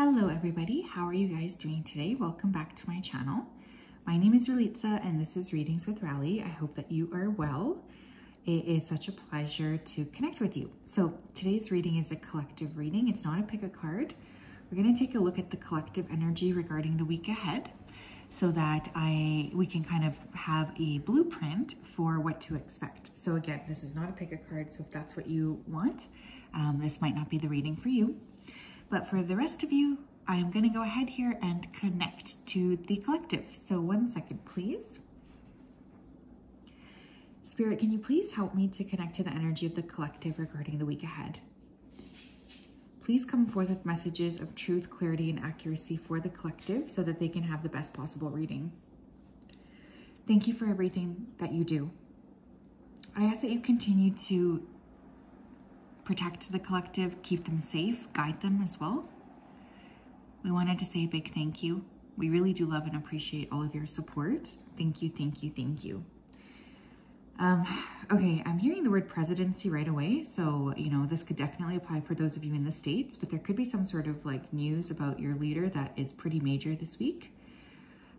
Hello everybody, how are you guys doing today? Welcome back to my channel. My name is Ralitza and this is Readings with Rally. I hope that you are well. It is such a pleasure to connect with you. So today's reading is a collective reading. It's not a pick a card. We're going to take a look at the collective energy regarding the week ahead so that we can kind of have a blueprint for what to expect. So again, this is not a pick a card, so if that's what you want, this might not be the reading for you. But for the rest of you, I am going to go ahead here and connect to the collective. So 1 second, please. Spirit, can you please help me to connect to the energy of the collective regarding the week ahead? Please come forth with messages of truth, clarity, and accuracy for the collective so that they can have the best possible reading. Thank you for everything that you do. I ask that you continue to protect the collective, keep them safe, guide them as well. We wanted to say a big thank you. We really do love and appreciate all of your support. Thank you, thank you, thank you. Okay, I'm hearing the word presidency right away. So, you know, this could definitely apply for those of you in the States, but there could be some sort of like news about your leader that is pretty major this week.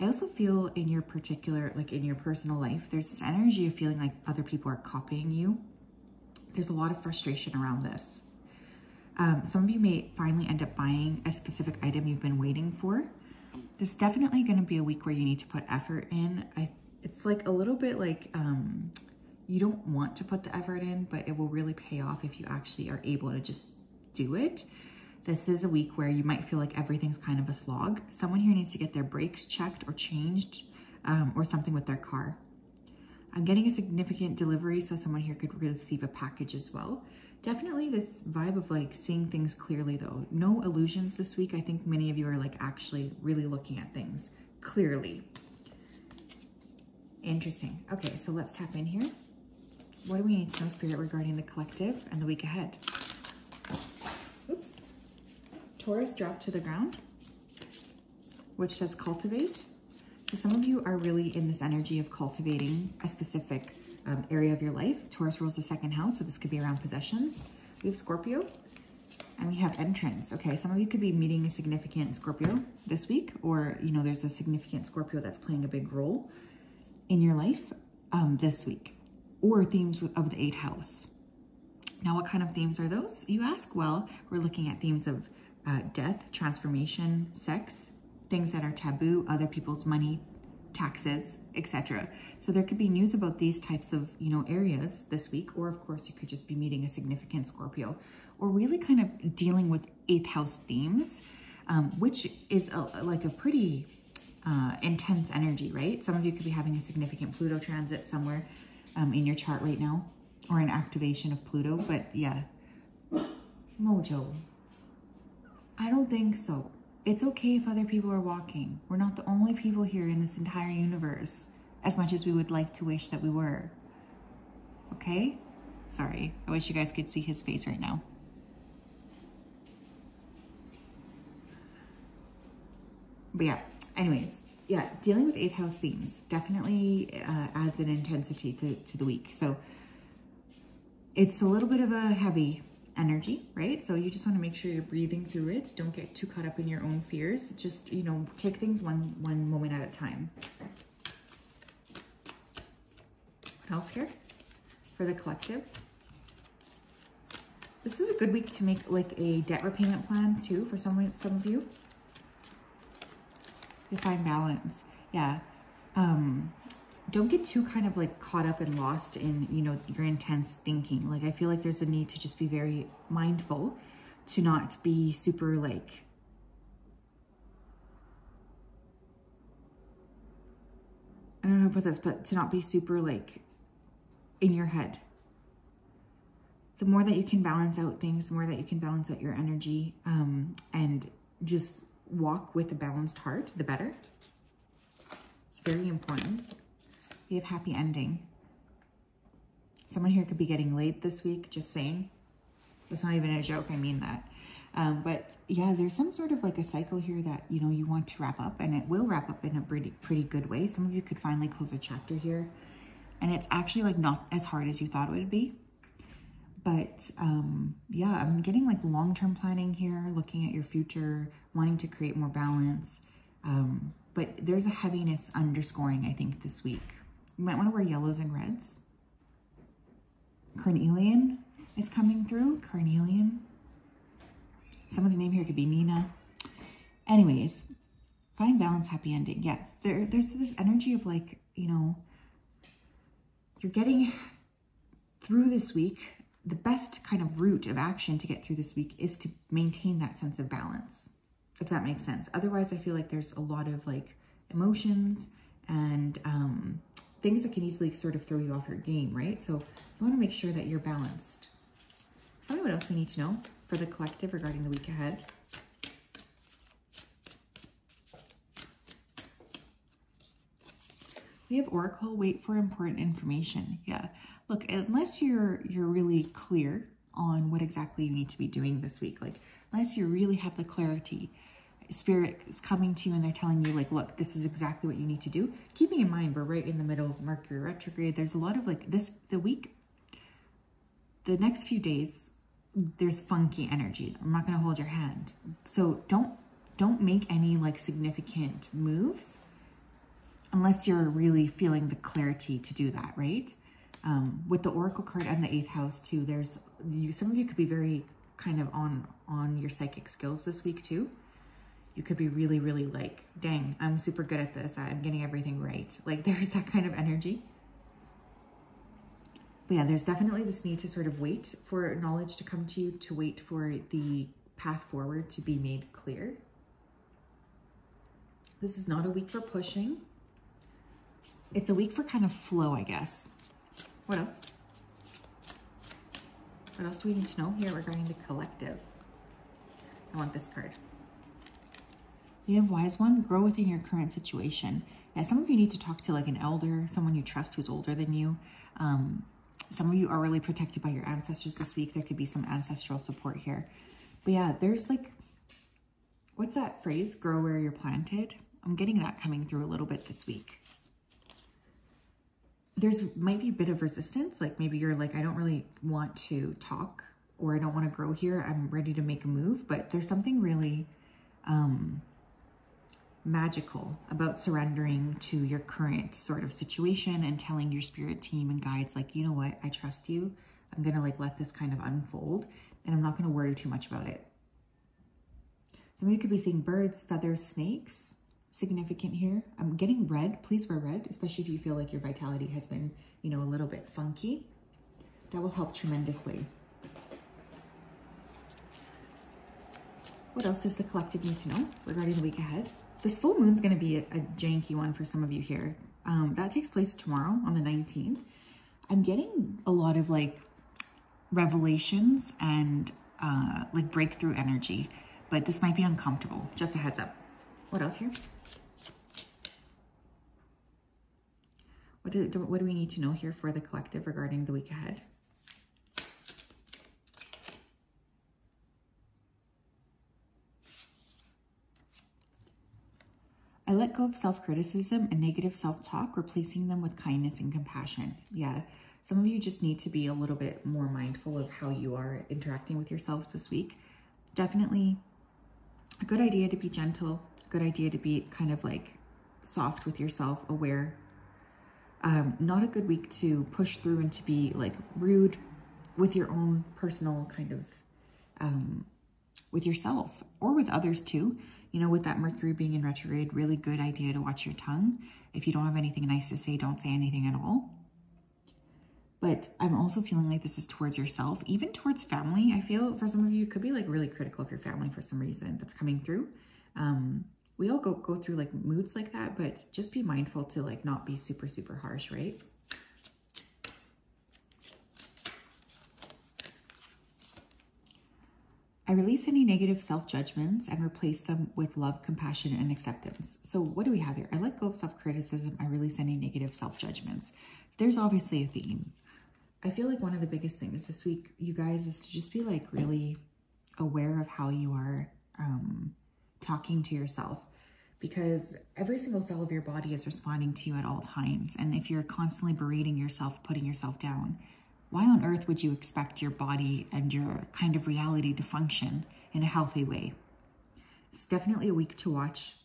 I also feel in your particular, like in your personal life, there's this energy of feeling like other people are copying you. There's a lot of frustration around this. Some of you may finally end up buying a specific item you've been waiting for. This is definitely going to be a week where you need to put effort in. It's like a little bit like you don't want to put the effort in, but it will really pay off if you actually are able to just do it. This is a week where you might feel like everything's kind of a slog. Someone here needs to get their brakes checked or changed or something with their car. I'm getting a significant delivery, so someone here could receive a package as well. Definitely this vibe of like seeing things clearly though. No illusions this week. I think many of you are like actually really looking at things clearly. Interesting. Okay, so let's tap in here. What do we need to know, Spirit, regarding the collective and the week ahead? Oops. Taurus dropped to the ground, which says cultivate. So some of you are really in this energy of cultivating a specific area of your life. Taurus rules the second house, so this could be around possessions. We have Scorpio, and we have entrance. Okay, some of you could be meeting a significant Scorpio this week, or, you know, there's a significant Scorpio that's playing a big role in your life this week, or themes of the 8th house. Now, what kind of themes are those, you ask? Well, we're looking at themes of death, transformation, sex, things that are taboo, other people's money, taxes, etc. So there could be news about these types of, you know, areas this week, or of course you could just be meeting a significant Scorpio, or really kind of dealing with 8th house themes, which is like a pretty intense energy, right? Some of you could be having a significant Pluto transit somewhere in your chart right now, or an activation of Pluto, but yeah. Mojo, I don't think so. It's okay if other people are walking. We're not the only people here in this entire universe, as much as we would like to wish that we were. Okay? Sorry, I wish you guys could see his face right now. But yeah, anyways, yeah, dealing with 8th house themes definitely adds an intensity to the week. So it's a little bit of a heavy energy, right? So you just want to make sure you're breathing through it. Don't get too caught up in your own fears. Just, you know, take things one moment at a time. What else here for the collective? This is a good week to make like a debt repayment plan too for some of you. You find balance. Yeah. Don't get too kind of like caught up and lost in, you know, your intense thinking. Like, I feel like there's a need to just be very mindful to not be super like, I don't know how to put this, but to not be super like in your head. The more that you can balance out things, the more that you can balance out your energy, and just walk with a balanced heart, the better. It's very important. We have happy ending. Someone here could be getting laid this week, just saying. That's not even a joke, I mean that. But yeah, there's some sort of like a cycle here that, you know, you want to wrap up, and it will wrap up in a pretty good way. Some of you could finally close a chapter here, and it's actually like not as hard as you thought it would be. But yeah, I'm getting like long-term planning here, looking at your future, wanting to create more balance. But there's a heaviness underscoring, I think, this week. You might want to wear yellows and reds. Carnelian is coming through. Carnelian. Someone's name here could be Nina. Anyways, find balance, happy ending. Yeah, there's this energy of like, you know, you're getting through this week. The best kind of route of action to get through this week is to maintain that sense of balance, if that makes sense. Otherwise, I feel like there's a lot of like emotions and things that can easily sort of throw you off your game, right? So you want to make sure that you're balanced. Tell me what else we need to know for the collective regarding the week ahead. We have Oracle, wait for important information. Yeah, look, unless you're really clear on what exactly you need to be doing this week, like unless you really have the clarity, Spirit is coming to you and they're telling you like, look, this is exactly what you need to do. Keeping in mind, we're right in the middle of Mercury retrograde. There's a lot of like the next few days, there's funky energy. I'm not going to hold your hand. So don't make any like significant moves unless you're really feeling the clarity to do that, right? With the Oracle card and the 8th house too, some of you could be very kind of on your psychic skills this week too. You could be really, really like, dang, I'm super good at this. I'm getting everything right. Like there's that kind of energy. But yeah, there's definitely this need to sort of wait for knowledge to come to you, to wait for the path forward to be made clear. This is not a week for pushing. It's a week for kind of flow, I guess. What else? What else do we need to know here regarding the collective? I want this card. We have Wise One, grow within your current situation. Yeah, some of you need to talk to like an elder, someone you trust who's older than you. Some of you are really protected by your ancestors this week. There could be some ancestral support here. But yeah, there's like, what's that phrase? Grow where you're planted. I'm getting that coming through a little bit this week. Might be a bit of resistance. Like maybe you're like, I don't really want to talk, or I don't want to grow here. I'm ready to make a move. But there's something really magical about surrendering to your current sort of situation and telling your spirit team and guides, like, you know what, I trust you. I'm going to like let this kind of unfold and I'm not going to worry too much about it. Some of you could be seeing birds, feathers, snakes. Significant here. I'm getting red. Please wear red, especially if you feel like your vitality has been, you know, a little bit funky. That will help tremendously. What else does the collective need to know regarding the week ahead? This full moon's going to be a janky one for some of you here. That takes place tomorrow on the 19th. I'm getting a lot of like revelations and like breakthrough energy, but this might be uncomfortable. Just a heads up. What else here? What do we need to know here for the collective regarding the week ahead? I let go of self-criticism and negative self-talk, replacing them with kindness and compassion. Yeah, some of you just need to be a little bit more mindful of how you are interacting with yourselves this week. Definitely a good idea to be gentle, a good idea to be kind of like soft with yourself, aware. Not a good week to push through and to be like rude with your own personal kind of, with yourself or with others too. You know, with that Mercury being in retrograde, really good idea to watch your tongue. If you don't have anything nice to say, don't say anything at all. But I'm also feeling like this is towards yourself, even towards family. I feel for some of you, it could be like really critical of your family for some reason that's coming through. We all go through like moods like that, but just be mindful to like not be super, super harsh, right? I release any negative self-judgments and replace them with love, compassion, and acceptance. So what do we have here? I let go of self-criticism. I release any negative self-judgments. There's obviously a theme. I feel like one of the biggest things this week, you guys, is to just be like really aware of how you are talking to yourself, because every single cell of your body is responding to you at all times. And if you're constantly berating yourself, putting yourself down, why on earth would you expect your body and your kind of reality to function in a healthy way? It's definitely a week to watch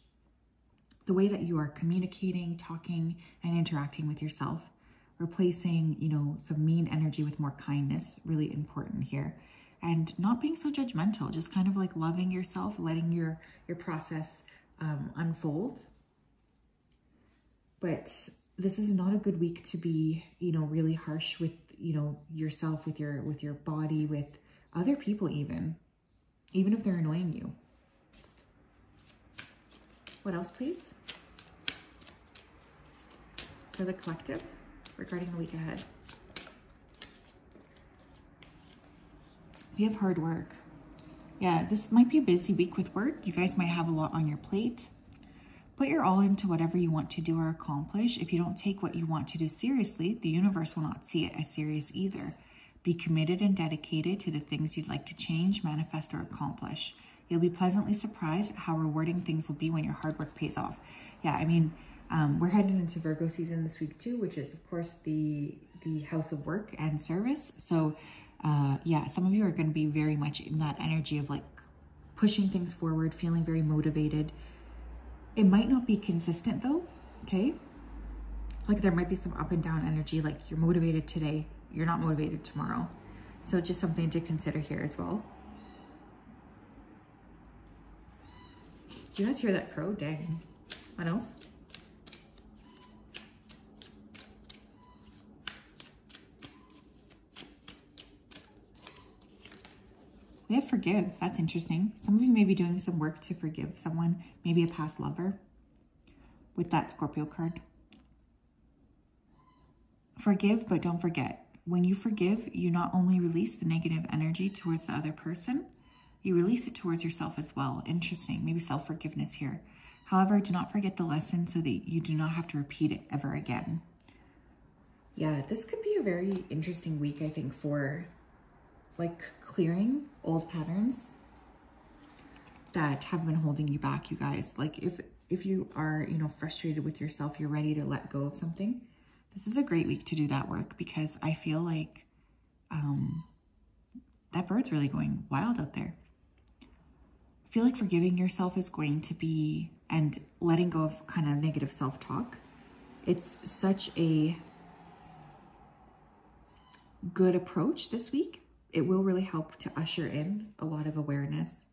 the way that you are communicating, talking, and interacting with yourself. Replacing, you know, some mean energy with more kindness, really important here. And not being so judgmental, just kind of like loving yourself, letting your process unfold. But this is not a good week to be, you know, really harsh with, you know, yourself, with your body, with other people even if they're annoying you. What else, please? For the collective, regarding the week ahead. We have hard work. Yeah, this might be a busy week with work. You guys might have a lot on your plate. Put your all into whatever you want to do or accomplish. If you don't take what you want to do seriously, the universe will not see it as serious either. Be committed and dedicated to the things you'd like to change, manifest, or accomplish. You'll be pleasantly surprised at how rewarding things will be when your hard work pays off. Yeah, I mean, we're heading into Virgo season this week too, which is of course the house of work and service. So yeah, some of you are going to be very much in that energy of like pushing things forward, feeling very motivated. It might not be consistent though, okay? Like there might be some up and down energy, like you're motivated today, you're not motivated tomorrow. So just something to consider here as well. Do you guys hear that crow? Dang. What else? We have forgive. That's interesting. Some of you may be doing some work to forgive someone, maybe a past lover, with that Scorpio card. Forgive, but don't forget. When you forgive, you not only release the negative energy towards the other person, you release it towards yourself as well. Interesting. Maybe self-forgiveness here. However, do not forget the lesson so that you do not have to repeat it ever again. Yeah, this could be a very interesting week, I think, for like clearing old patterns that have been holding you back, you guys. Like if you are, you know, frustrated with yourself, you're ready to let go of something, this is a great week to do that work, because I feel like that bird's really going wild out there. I feel like forgiving yourself is going to be, and letting go of kind of negative self-talk. It's such a good approach this week. It will really help to usher in a lot of awareness.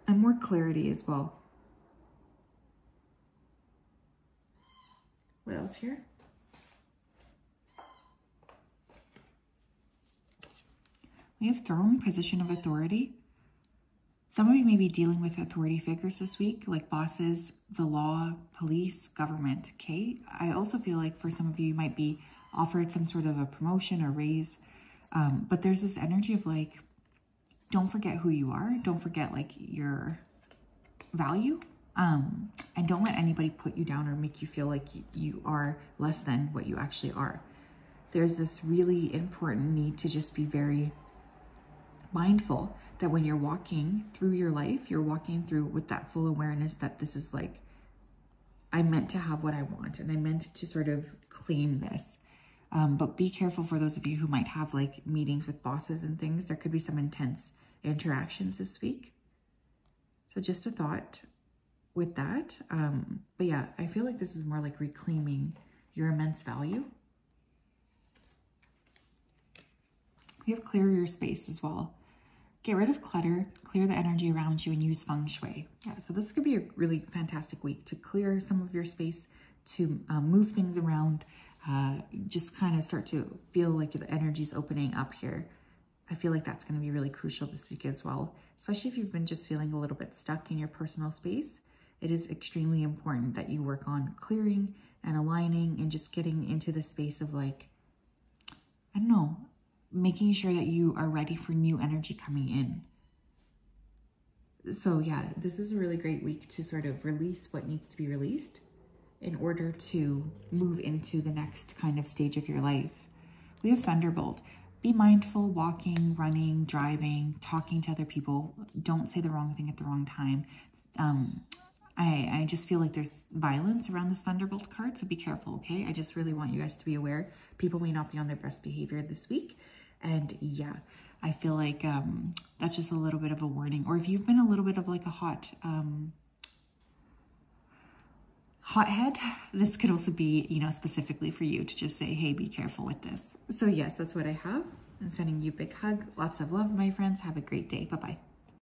And more clarity as well. What else here? We have throne, position of authority. Some of you may be dealing with authority figures this week, like bosses, the law, police, government, okay? I also feel like for some of you, you might be offered some sort of a promotion or raise, but there's this energy of like, don't forget who you are. Don't forget like your value, and don't let anybody put you down or make you feel like you are less than what you actually are. There's this really important need to just be very mindful that when you're walking through your life, you're walking through with that full awareness that this is like, I meant to have what I want and I meant to sort of claim this. But be careful for those of you who might have like meetings with bosses and things. There could be some intense interactions this week. So just a thought with that. But yeah, I feel like this is more like reclaiming your immense value. We have clear your space as well. Get rid of clutter, clear the energy around you, and use feng shui. Yeah, so this could be a really fantastic week to clear some of your space, to move things around, just kind of start to feel like the energy's opening up here. I feel like that's going to be really crucial this week as well, especially if you've been just feeling a little bit stuck in your personal space. It is extremely important that you work on clearing and aligning and just getting into the space of like, I don't know, making sure that you are ready for new energy coming in. So yeah, this is a really great week to sort of release what needs to be released in order to move into the next kind of stage of your life. We have Thunderbolt. Be mindful, walking, running, driving, talking to other people. Don't say the wrong thing at the wrong time. I just feel like there's violence around this Thunderbolt card, so be careful, okay? I just really want you guys to be aware. People may not be on their best behavior this week. And yeah, I feel like that's just a little bit of a warning. Or if you've been a little bit of like a hothead, this could also be, you know, specifically for you to just say, hey, be careful with this. So yes, that's what I have. I'm sending you a big hug. Lots of love, my friends. Have a great day. Bye-bye.